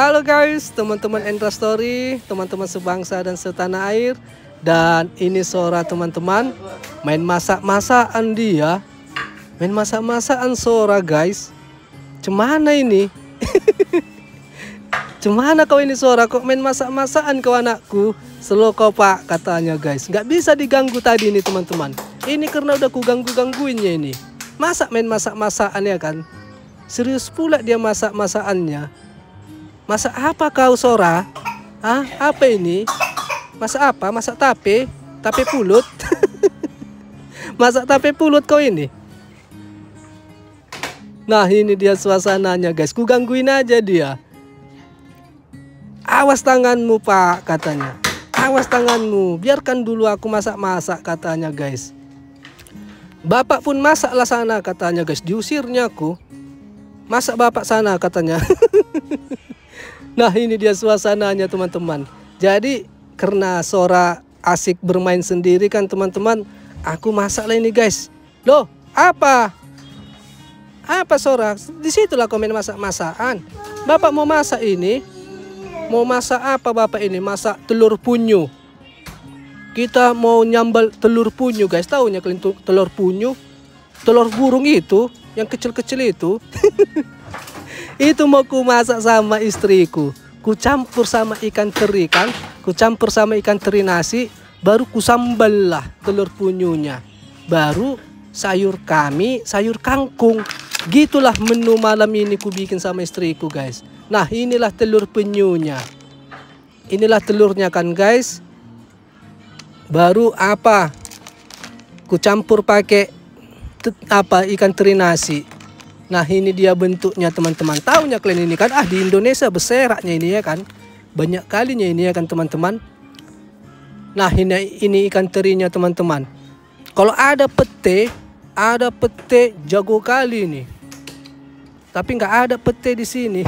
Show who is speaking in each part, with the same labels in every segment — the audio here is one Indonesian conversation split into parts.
Speaker 1: Halo guys, teman-teman Endra Story, teman-teman sebangsa dan setanah air. Dan ini Sora teman-teman, main masak-masakan dia. Main masak-masakan Sora guys. Cemana ini? Cemana kau ini Sora, kok main masak-masakan kau anakku? Slow kau pak katanya guys. Nggak bisa diganggu tadi ini teman-teman. Ini karena udah ku gangguinnya ini. Masa main masak-masakan ya kan? Serius pula dia masak-masakannya. Masak apa kau Sora? Ah, apa ini? Masak apa? Masak tape? Tape pulut? Masak tape pulut kau ini? Nah ini dia suasananya guys. Ku gangguin aja dia. Awas tanganmu pak katanya. Awas tanganmu. Biarkan dulu aku masak-masak katanya guys. Bapak pun masaklah sana katanya guys. Diusirnya aku. Masak bapak sana katanya. Nah ini dia suasananya teman-teman. Jadi karena Sora asik bermain sendiri kan teman-teman, aku masaklah ini guys. Loh apa? Apa Sora? Disitulah komen masak-masakan. Bapak mau masak ini? Mau masak apa bapak ini? Masak telur punyu. Kita mau nyambal telur punyu guys. Tahunya kalian telur punyu? Telur burung itu, yang kecil-kecil itu. Itu mau ku masak sama istriku. Ku campur sama ikan teri kan. Ku campur sama ikan teri nasi. Baru ku sambal lah telur punyunya. Baru sayur kami, sayur kangkung. Gitulah menu malam ini ku bikin sama istriku guys. Nah inilah telur penyunya. Inilah telurnya kan guys. Baru apa? Ku campur pakai ikan teri nasi. Nah ini dia bentuknya teman-teman. Taunya kalian ini kan, di Indonesia beseraknya ini ya kan. Banyak kalinya ini ya kan teman-teman. Nah ini ikan terinya teman-teman. Kalau ada pete jago kali nih. Tapi nggak ada pete di sini.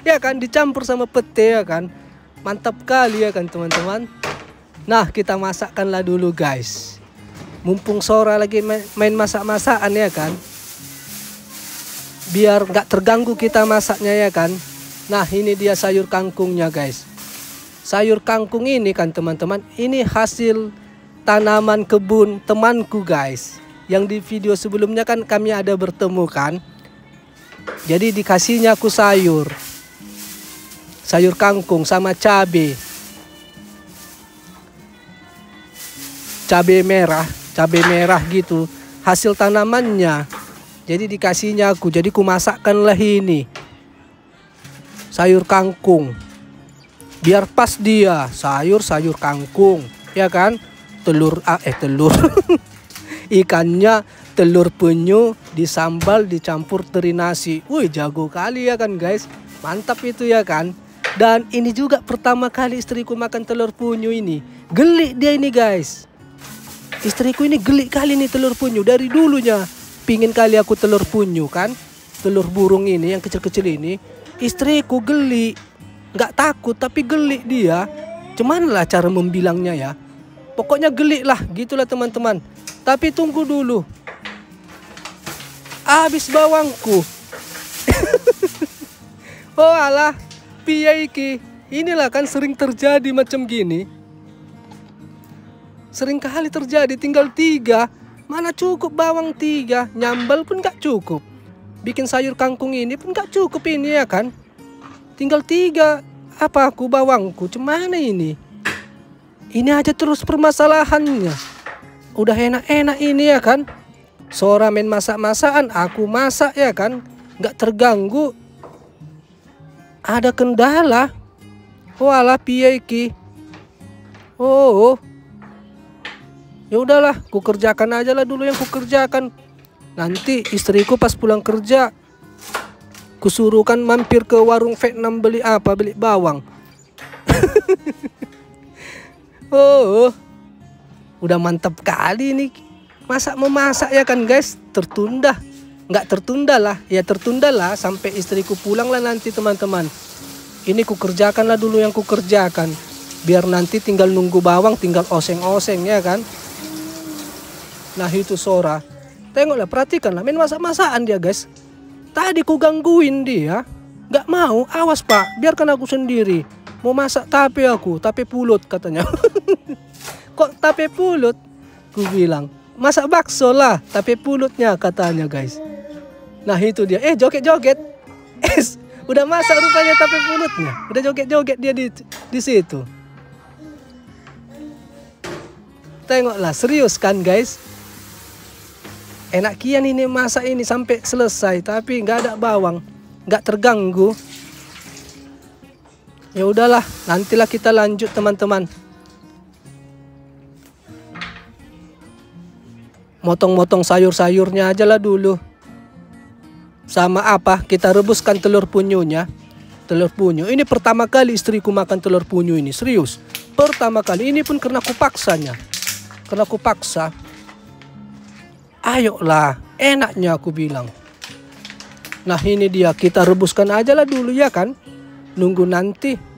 Speaker 1: Ya kan, dicampur sama pete ya kan. Mantap kali ya kan teman-teman. Nah kita masakkanlah dulu guys. Mumpung Sora lagi main masak-masakan ya kan. Biar nggak terganggu kita masaknya ya kan. Nah ini dia sayur kangkungnya guys. Sayur kangkung ini kan teman-teman, ini hasil tanaman kebun temanku guys. Yang di video sebelumnya kan kami ada bertemu kan. Jadi dikasihnya aku sayur kangkung sama cabe merah gitu. Hasil tanamannya. Jadi dikasihnya aku, jadi ku masakkanlah ini sayur kangkung. Biar pas dia, sayur kangkung, ya kan? Telur ikannya telur penyu disambal dicampur teri nasi. Wih, jago kali ya kan guys. Mantap itu ya kan? Dan ini juga pertama kali istriku makan telur penyu ini. Geli dia ini guys. Istriku ini geli kali nih telur penyu dari dulunya. Pingin kali aku telur punyu kan. Telur burung ini yang kecil-kecil ini. Istriku geli. Nggak takut tapi geli dia. Cuman lah cara membilangnya ya. Pokoknya geli lah. Gitulah teman-teman. Tapi tunggu dulu. Habis bawangku. Oh alah. Piye iki. Inilah kan sering terjadi macam gini. Sering kali terjadi tinggal 3. Mana cukup bawang 3, nyambal pun gak cukup. Bikin sayur kangkung ini pun gak cukup ini ya kan. Tinggal 3, apa aku bawangku, cemana ini? Ini aja terus permasalahannya. Udah enak-enak ini ya kan. Sora main masak-masakan, aku masak ya kan. Gak terganggu. Ada kendala. Walah piye iki. Oh. Ya udahlah, ku kerjakan aja lah dulu yang ku kerjakan. Nanti istriku pas pulang kerja, ku suruhkan mampir ke warung Vietnam beli bawang. Oh, udah mantap kali nih. Memasak ya kan guys. Tertunda, nggak tertunda lah. Ya tertunda lah sampai istriku pulang lah nanti teman-teman. Ini ku kerjakan lah dulu yang ku kerjakan. Biar nanti tinggal nunggu bawang, tinggal oseng-oseng ya kan. Nah itu Sora. Tengoklah, perhatikanlah main masak-masakan dia guys. Tadi ku gangguin dia. Gak mau, awas Pak, biarkan aku sendiri. Mau masak tape aku, tape pulut katanya. Kok tape pulut? Ku bilang, masak bakso lah, tape pulutnya katanya guys. Nah itu dia, joget-joget. Udah masak rupanya tape pulutnya. Udah joget-joget dia di situ. Tengoklah, serius kan guys. Enak kian ini masak ini sampai selesai, tapi nggak ada bawang, nggak terganggu. Ya udahlah, nantilah kita lanjut teman-teman. Motong-motong sayur-sayurnya aja lah dulu. Sama apa? Kita rebuskan telur punyunya. Telur punyu. Ini pertama kali istriku makan telur punyu ini, serius. Pertama kali. Ini pun karena kupaksanya. Karena kupaksa. Ayolah, enaknya aku bilang. Nah ini dia, kita rebuskan aja lah dulu ya kan. Nunggu nanti.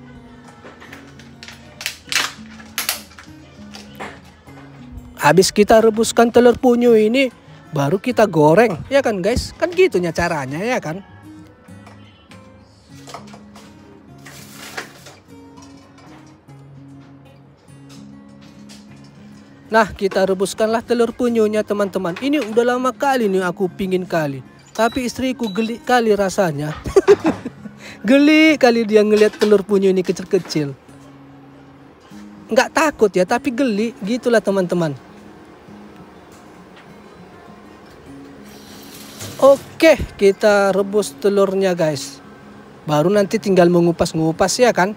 Speaker 1: Habis kita rebuskan telur punyu ini, baru kita goreng. Ya kan guys? Kan gitunya caranya ya kan? Nah kita rebuskanlah telur punyunya teman-teman. Ini udah lama kali nih aku pingin kali. Tapi istriku geli kali rasanya. Geli kali dia ngelihat telur punyu ini kecil-kecil. Nggak takut ya, tapi geli. Gitulah teman-teman. Oke, kita rebus telurnya guys. Baru nanti tinggal mengupas-ngupas ya kan.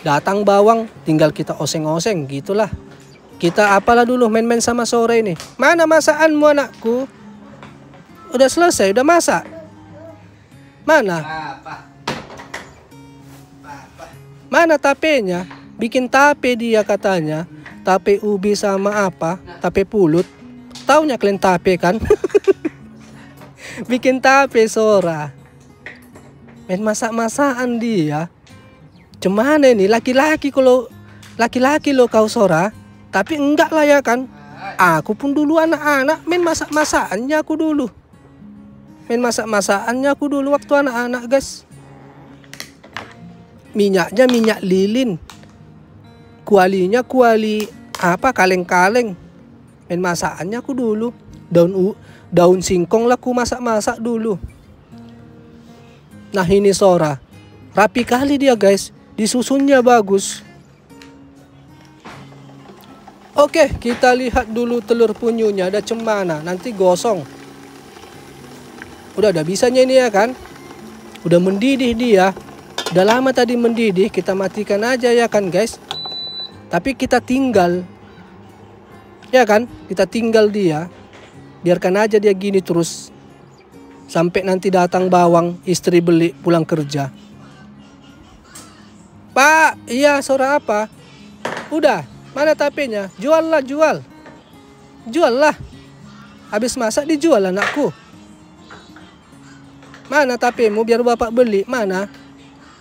Speaker 1: Datang bawang, tinggal kita oseng-oseng gitulah. Kita apalah dulu main-main sama sore ini. Mana masakanmu anakku? Udah selesai, udah masak. Mana? Mana tapenya? Bikin tape dia katanya. Tape ubi sama apa? Tape pulut. Taunya kalian tape kan? Bikin tape Sora. Main masak-masakan dia. Cuman ini laki-laki kalau laki-laki lo kau Sora. Tapi enggak lah ya kan. Aku pun dulu anak-anak main masak-masakannya aku dulu. Main masak-masakannya aku dulu waktu anak-anak guys. Minyaknya minyak lilin. Kualinya kuali apa kaleng-kaleng. Main masakannya aku dulu. Daun singkong lah ku masak-masak dulu. Nah ini Sora. Rapi kali dia guys. Disusunnya bagus. Oke, kita lihat dulu telur punyunya ada cemana. Nanti gosong. Udah bisanya ini ya kan. Udah mendidih dia. Udah lama tadi mendidih. Kita matikan aja ya kan guys. Tapi kita tinggal. Ya kan. Kita tinggal dia. Biarkan aja dia gini terus. Sampai nanti datang bawang. Istri beli pulang kerja. Pak, iya Sora apa? Udah. Mana tapenya? Jual lah, jual. Jual lah. Habis masak dijual anakku. Mana tapemu biar bapak beli? Mana?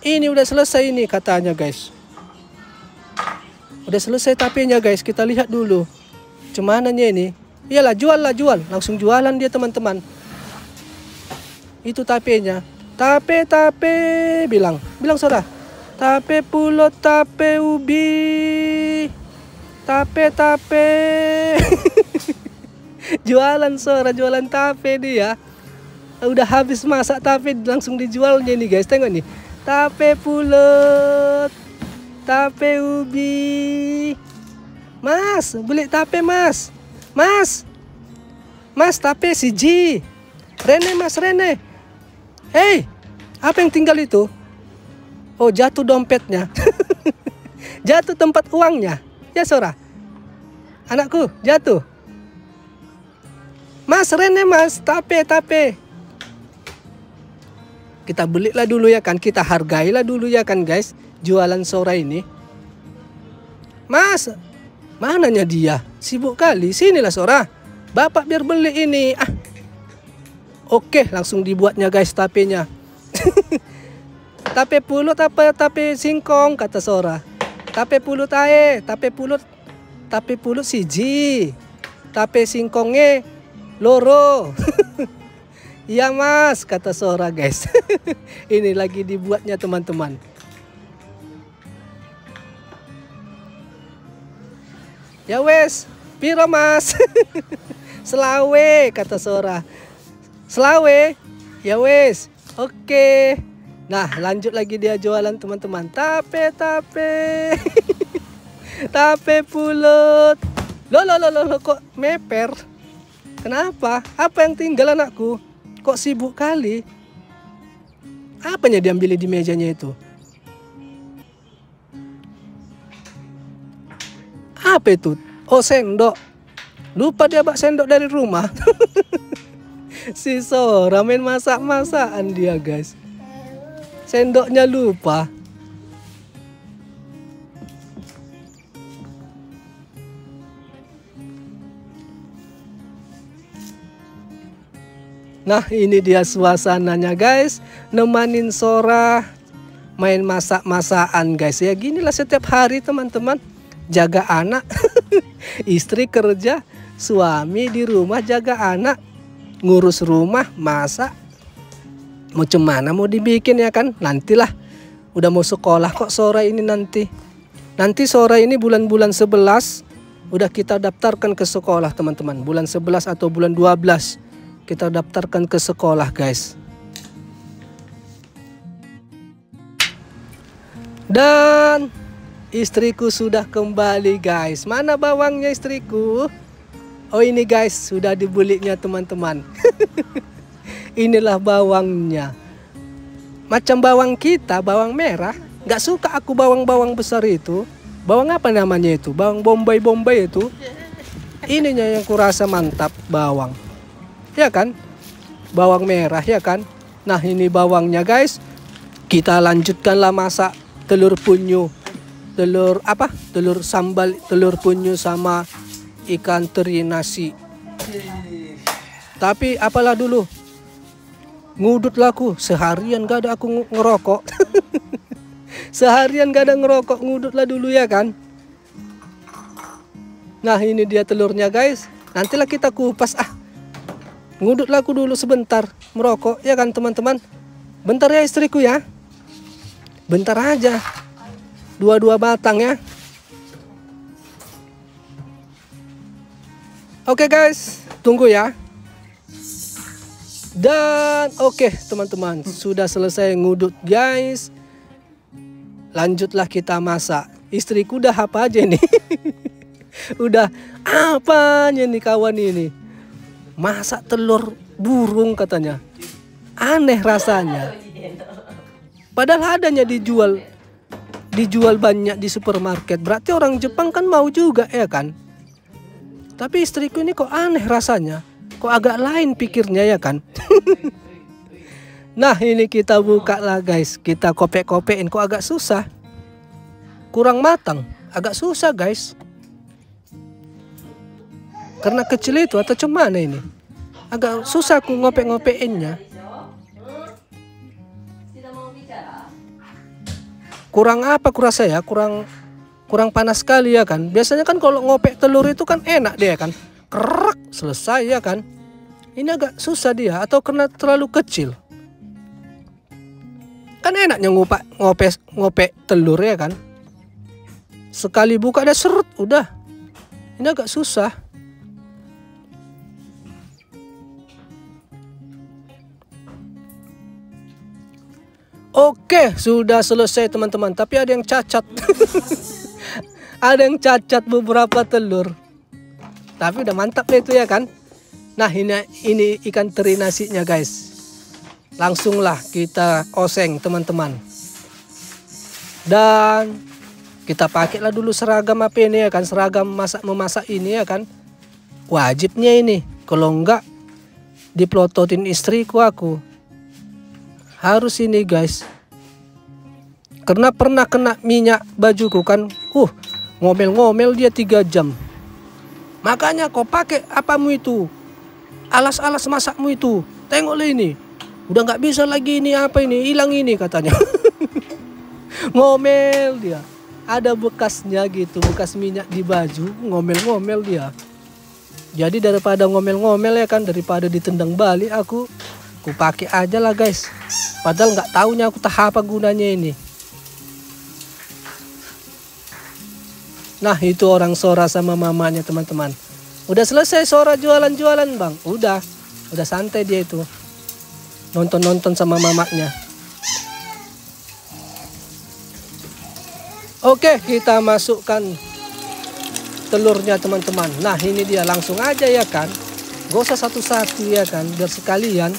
Speaker 1: Ini udah selesai ini katanya guys. Udah selesai tapenya guys. Kita lihat dulu. Cumananya ini. Iyalah jual lah, jual. Langsung jualan dia teman-teman. Itu tapenya. Tape. Bilang Sora. Tape pulut, tape ubi. Tape. Jualan Sora, jualan tape dia. Udah habis masak tape langsung dijualnya nih guys. Tengok nih. Tape pulut. Tape ubi. Mas, beli tape mas. Mas tape siji. Rene. Hei, apa yang tinggal itu? Oh jatuh dompetnya. Jatuh tempat uangnya. Ya Sora. Anakku jatuh. Mas Rene mas. Tape. Kita belilah dulu ya kan. Kita hargailah dulu ya kan guys. Jualan Sora ini. Mas. Mananya dia? Sibuk kali. Sinilah Sora. Bapak biar beli ini. Oke langsung dibuatnya guys tapenya. Tape pulut apa tape singkong kata Sora. Tape pulut ae, tape pulut siji. Tape singkongnya loro. Iya mas, kata Sora guys. Ini lagi dibuatnya teman-teman. Ya wes, piro mas? Selawe, kata Sora. Selawe, ya wes, oke. Nah lanjut lagi dia jualan teman-teman. Tape. Tape pulut. Loh, kok meper? Kenapa? Apa yang tinggal anakku? Kok sibuk kali? Apanya diambil di mejanya itu? Apa itu? Oh sendok. Lupa dia bawa sendok dari rumah. Si Sora main masak-masakan dia guys. Sendoknya lupa. Nah ini dia suasananya guys. Nemanin Sora main masak-masakan guys. Ya ginilah setiap hari teman-teman. Jaga anak. Istri kerja. Suami di rumah jaga anak. Ngurus rumah, masak. Mau cemana mau dibikin ya kan. Nantilah. Udah mau sekolah kok Sora ini nanti. Nanti Sora ini bulan-bulan 11. Udah kita daftarkan ke sekolah teman-teman. Bulan 11 atau bulan 12. Kita daftarkan ke sekolah guys. Dan istriku sudah kembali guys. Mana bawangnya istriku? Oh ini guys, sudah dibuliknya teman-teman. Inilah bawangnya. Macam bawang kita, bawang merah. Gak suka aku bawang-bawang besar itu. Bawang apa namanya itu? Bawang bombay itu. Ininya yang kurasa mantap bawang. Ya kan? Bawang merah ya kan? Nah ini bawangnya guys. Kita lanjutkanlah masak telur penyu. Telur apa? Telur sambal, telur penyu sama ikan teri nasi. Tapi apalah dulu. Ngudut laku. Seharian gak ada aku ngerokok. Seharian gak ada ngerokok. Ngudut lah dulu ya kan? Nah ini dia telurnya guys. Nantilah kita kupas. Ngudut laku dulu sebentar merokok ya kan teman-teman. Bentar ya istriku ya. Bentar aja. Dua-dua batang ya. Oke guys, tunggu ya. Dan oke teman-teman, sudah selesai ngudut guys. Lanjutlah kita masak. Istriku udah apa aja nih? Udah apanya nih kawan ini? Masak telur burung katanya. Aneh rasanya. Padahal adanya dijual banyak di supermarket. Berarti orang Jepang kan mau juga ya kan. Tapi istriku ini kok aneh rasanya. Kok agak lain pikirnya ya kan. Nah ini kita buka lah guys. Kita kopek-kopekin. Kok agak susah. Kurang matang. Agak susah guys. Karena kecil itu atau cemana ini? Agak susah aku ngopek-ngopeinnya. Kurang apa kurasa ya? Kurang panas sekali ya kan? Biasanya kan kalau ngopek telur itu kan enak dia kan? Kerak selesai ya kan? Ini agak susah dia atau karena terlalu kecil? Kan enaknya ngopek telur ya kan? Sekali buka ada serut udah. Ini agak susah. Oke, sudah selesai teman-teman. Tapi ada yang cacat. Ada yang cacat beberapa telur. Tapi udah mantap deh itu ya kan. Nah ini ikan teri nasinya guys. Langsunglah kita oseng teman-teman. Dan kita pakailah dulu seragam apa ini ya kan. Seragam memasak ini ya kan. Wajibnya ini. Kalau enggak diplototin istriku aku. Harus ini guys. Karena pernah kena minyak bajuku kan. Ngomel-ngomel dia 3 jam. Makanya kau pakai apamu itu. Alas-alas masakmu itu. Tengoklah ini. Udah nggak bisa lagi ini apa ini. Hilang ini katanya. Ngomel dia. Ada bekasnya gitu. Bekas minyak di baju. Ngomel-ngomel dia. Jadi daripada ngomel-ngomel ya kan. Daripada ditendang balik aku. Ku pakai aja lah guys. Padahal nggak taunya aku tak apa gunanya ini. Nah itu orang Sora sama mamanya teman-teman. Udah selesai Sora jualan-jualan bang. Udah santai dia itu. Nonton-nonton sama mamanya. Oke, kita masukkan telurnya teman-teman. Nah ini dia, langsung aja ya kan. Gak usah satu-satu ya kan, biar sekalian.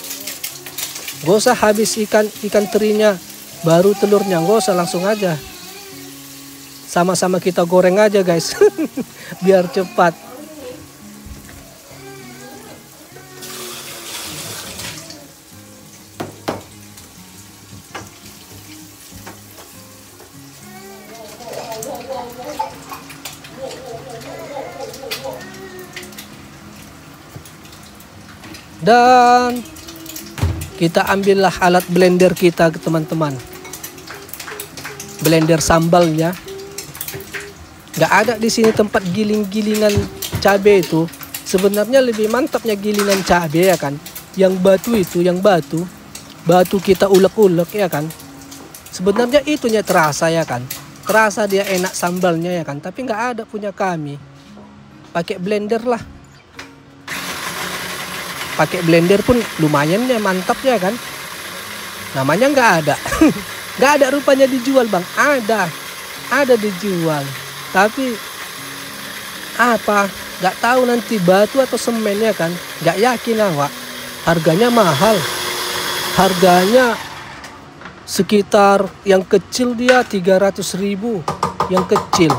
Speaker 1: Gak usah habis ikan terinya baru telurnya, gak usah, langsung aja. Sama-sama kita goreng aja guys. Biar cepat. Dan kita ambillah alat blender kita teman-teman. Blender sambalnya. Gak ada di sini tempat giling-gilingan cabai itu. Sebenarnya lebih mantapnya gilingan cabai ya kan. Yang batu itu, yang batu kita ulek-ulek ya kan. Sebenarnya itunya terasa ya kan. Terasa dia enak sambalnya ya kan. Tapi gak ada punya kami. Pakai blender lah. Pakai blender pun lumayan ya, mantap ya kan. Namanya nggak ada. Nggak ada rupanya dijual bang. Ada dijual. Tapi apa? Nggak tahu nanti batu atau semen ya kan. Nggak yakin awak. Harganya mahal. Harganya sekitar yang kecil dia 300.000. Yang kecil.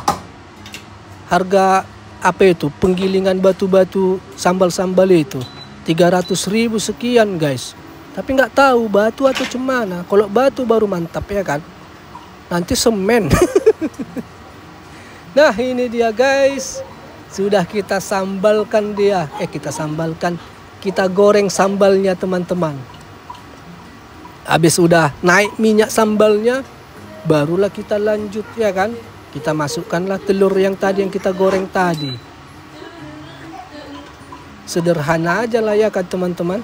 Speaker 1: Harga apa itu? Penggilingan batu-batu sambal-sambal itu. 300.000 sekian guys. Tapi nggak tahu batu atau cemana. Kalau batu baru mantap ya kan. Nanti semen. Nah ini dia guys. Sudah kita sambalkan dia. Kita goreng sambalnya teman-teman. Habis udah naik minyak sambalnya. Barulah kita lanjut ya kan. Kita masukkanlah telur yang tadi yang kita goreng tadi. Sederhana aja lah ya kan teman-teman.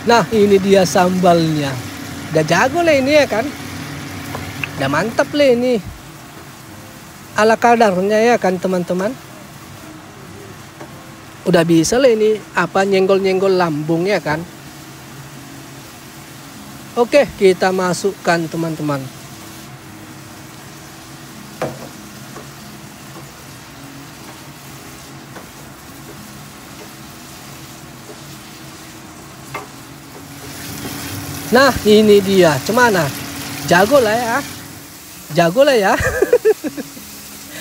Speaker 1: Nah ini dia sambalnya. Udah jago lah ini ya kan. Udah mantap lah ini. Ala kadarnya ya kan teman-teman. Udah bisa lah ini apa nyenggol-nyenggol lambung ya kan. Oke kita masukkan teman-teman. Nah ini dia, cemana? Jago lah ya.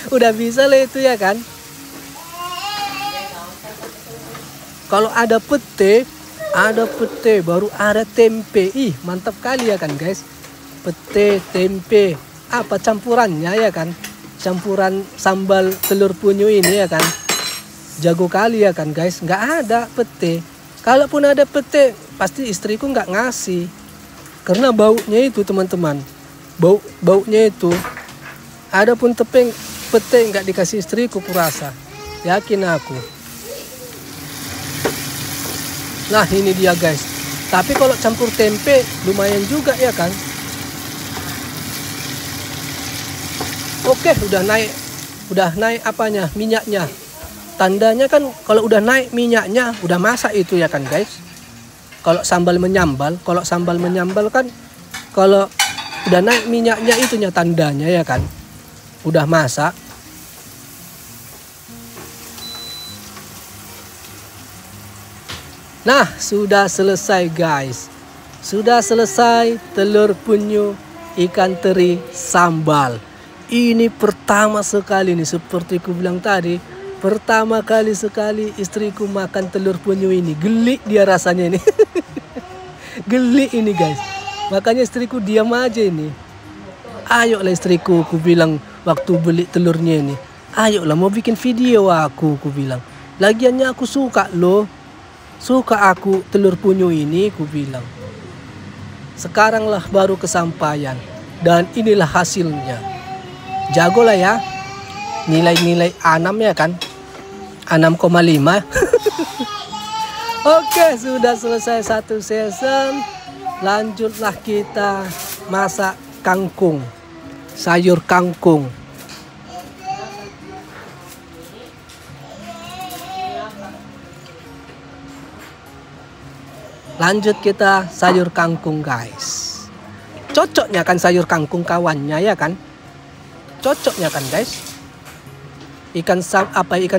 Speaker 1: Udah bisa lah itu ya kan. Kalau ada pete baru ada tempe. Ih mantap kali ya kan guys. Pete, tempe, apa campurannya ya kan. Campuran sambal telur penyu ini ya kan. Jago kali ya kan guys. Nggak ada pete. Kalaupun ada pete pasti istriku nggak ngasih. Karena baunya itu teman-teman. Baunya itu. Adapun pete nggak dikasih istriku kurasa. Yakin aku. Nah ini dia guys. Tapi kalau campur tempe lumayan juga ya kan. Oke udah naik apanya, minyaknya. Tandanya kan kalau udah naik minyaknya udah masak itu ya kan guys. Kalau sambal menyambal kan kalau udah naik minyaknya itunya tandanya ya kan. Udah masak. Nah, sudah selesai guys. Sudah selesai telur penyu ikan teri sambal. Ini pertama sekali nih seperti ku bilang tadi. Pertama kali sekali istriku makan telur penyu ini. Geli dia rasanya ini. Geli ini guys. Makanya istriku diam aja ini. Ayolah istriku, ku bilang waktu beli telurnya ini. Ayolah mau bikin video aku bilang. Lagiannya aku suka loh. Suka aku telur penyu ini, ku bilang. Sekaranglah baru kesampaian. Dan inilah hasilnya. Jago lah ya. Nilai-nilai 6 ya kan. 6,5. Oke, sudah selesai satu season. Lanjutlah kita masak kangkung, sayur kangkung. Lanjut kita sayur kangkung, guys. Cocoknya kan sayur kangkung kawannya ya kan? Cocoknya kan, guys? Ikan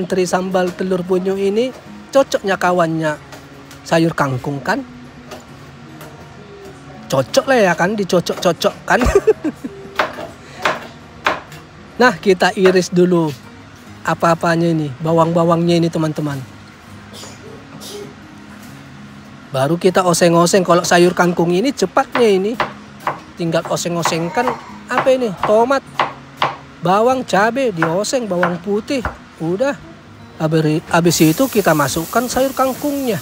Speaker 1: teri sambal telur penyu ini cocoknya kawannya sayur kangkung kan? Cocok lah ya kan, dicocok-cocok kan? Nah, kita iris dulu apa-apanya ini, bawang-bawangnya ini teman-teman. Baru kita oseng-oseng. Kalau sayur kangkung ini cepatnya ini. Tinggal oseng-osengkan apa ini? Tomat, bawang, cabai, dioseng, bawang putih. Udah. Habis itu kita masukkan sayur kangkungnya.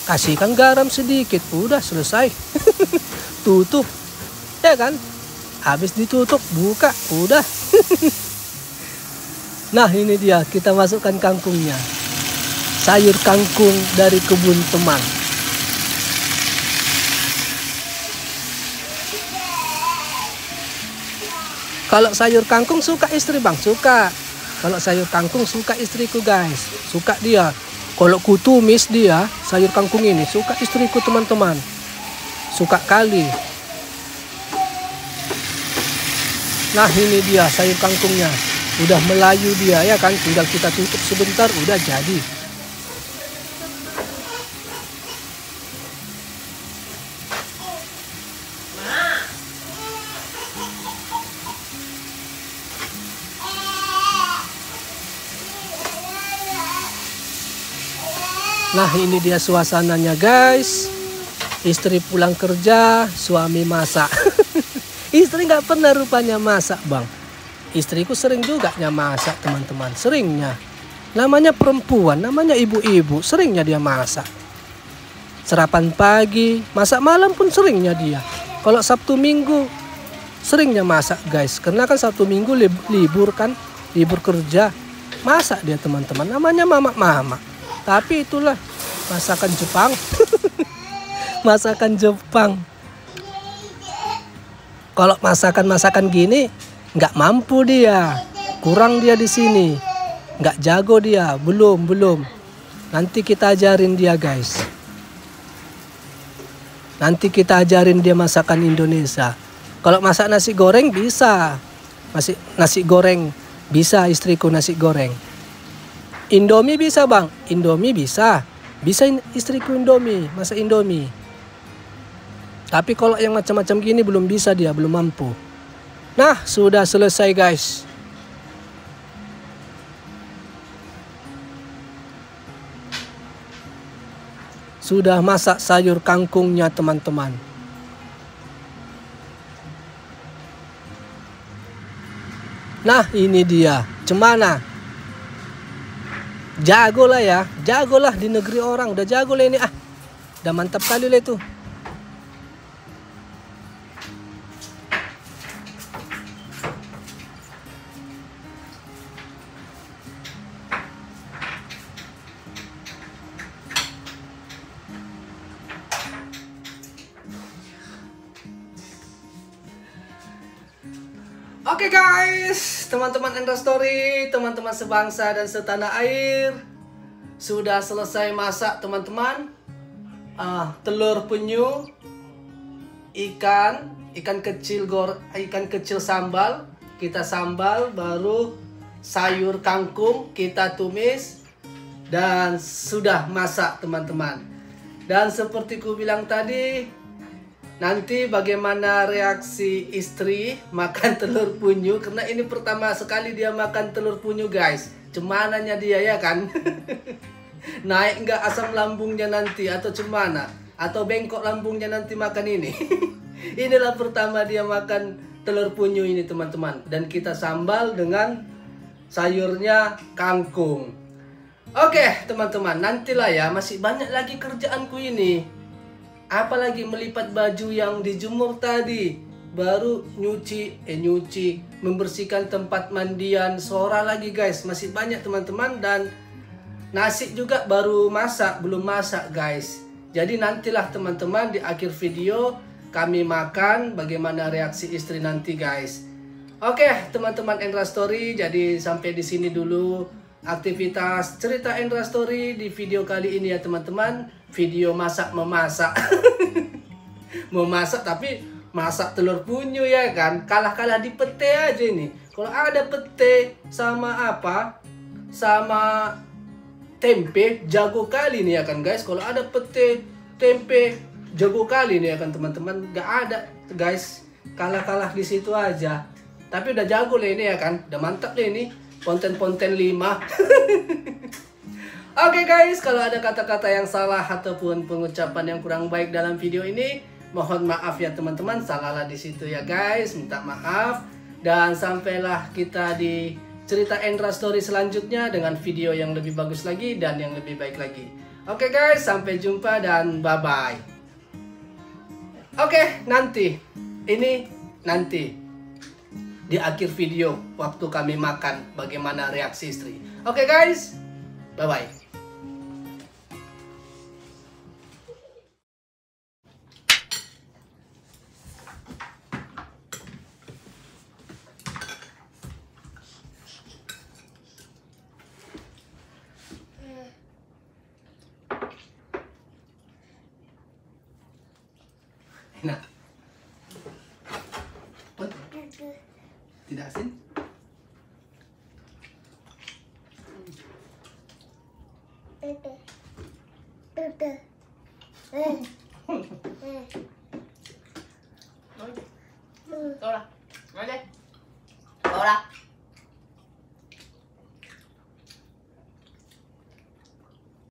Speaker 1: Kasihkan garam sedikit. Udah selesai. Tutup. Ya kan? Habis ditutup, buka. Udah. Nah, ini dia. Kita masukkan kangkungnya. Sayur kangkung dari kebun teman. Kalau sayur kangkung suka istri bang? Suka. Kalau sayur kangkung suka istriku, guys. Suka dia. Kalau kutumis dia, sayur kangkung ini suka istriku teman-teman. Suka kali. Nah, ini dia sayur kangkungnya. Udah melayu dia ya kan. Tinggal kita tutup sebentar, udah jadi. Nah, ini dia suasananya, guys. Istri pulang kerja, suami masak. Istri nggak pernah rupanya masak, bang. Istriku sering juga masak, teman-teman. Seringnya. Namanya perempuan, namanya ibu-ibu. Seringnya dia masak. Sarapan pagi, masak malam pun seringnya dia. Kalau Sabtu Minggu, seringnya masak, guys. Karena kan Sabtu Minggu libur kan. Libur kerja. Masak dia, teman-teman. Namanya mama-mama. Tapi itulah masakan Jepang. Masakan Jepang. Kalau masakan-masakan gini nggak mampu dia. Kurang dia di sini. Nggak jago dia. Belum. Nanti kita ajarin dia, guys. Nanti kita ajarin dia masakan Indonesia. Kalau masak nasi goreng bisa. Nasi goreng bisa, istriku nasi goreng. Indomie bisa, bang. Indomie bisa. Bisa istriku Indomie. Masak Indomie. Tapi kalau yang macam-macam gini belum bisa dia. Belum mampu. Nah, sudah selesai, guys. Sudah masak sayur kangkungnya, teman-teman. Nah, ini dia. Cemana? Jago lah ya, jago lah di negeri orang, udah jago lah ini udah mantap kali lah itu. Oke, guys, teman-teman Endostory, teman-teman sebangsa dan setanah air, sudah selesai masak, teman-teman. Telur penyu, ikan kecil sambal, kita sambal, baru sayur kangkung kita tumis dan sudah masak, teman-teman. Dan seperti ku bilang tadi, nanti bagaimana reaksi istri makan telur penyu. Karena ini pertama sekali dia makan telur penyu, guys. Cemananya dia ya kan. Naik nggak asam lambungnya nanti atau cemana? Atau bengkok lambungnya nanti makan ini. Inilah pertama dia makan telur penyu ini, teman-teman. Dan kita sambal dengan sayurnya kangkung. Oke, teman-teman. Nantilah ya, masih banyak lagi kerjaanku ini. Apalagi melipat baju yang dijemur tadi. Baru nyuci, membersihkan tempat mandian, sora lagi, guys. Masih banyak, teman-teman. Dan Nasi juga baru masak, belum masak guys. Jadi nantilah teman-teman di akhir video kami makan bagaimana reaksi istri nanti guys. Oke teman-teman Endra Story, jadi sampai di sini dulu aktivitas cerita Endra Story di video kali ini ya teman-teman. Video masak memasak. Memasak tapi masak telur penyu ya kan. Kalah-kalah di pete aja ini. Kalau ada pete sama apa? Sama tempe jago kali nih ya kan guys. Kalau ada pete, tempe jago kali nih ya kan teman-teman. Gak ada guys. Kalah-kalah di situ aja. Tapi udah jago lah ini ya kan. Udah mantap lah ini. Konten-konten 5. Oke guys, kalau ada kata-kata yang salah ataupun pengucapan yang kurang baik dalam video ini, mohon maaf ya teman-teman. Salahlah di situ ya guys. Minta maaf. Dan sampailah kita di cerita Endra Story selanjutnya dengan video yang lebih bagus lagi dan yang lebih baik lagi. Oke guys, sampai jumpa dan bye-bye. Oke, nanti di akhir video waktu kami makan bagaimana reaksi istri. Oke guys, bye-bye. Nah, tidak asin?
Speaker 2: Tôi là nói đi. Tôi là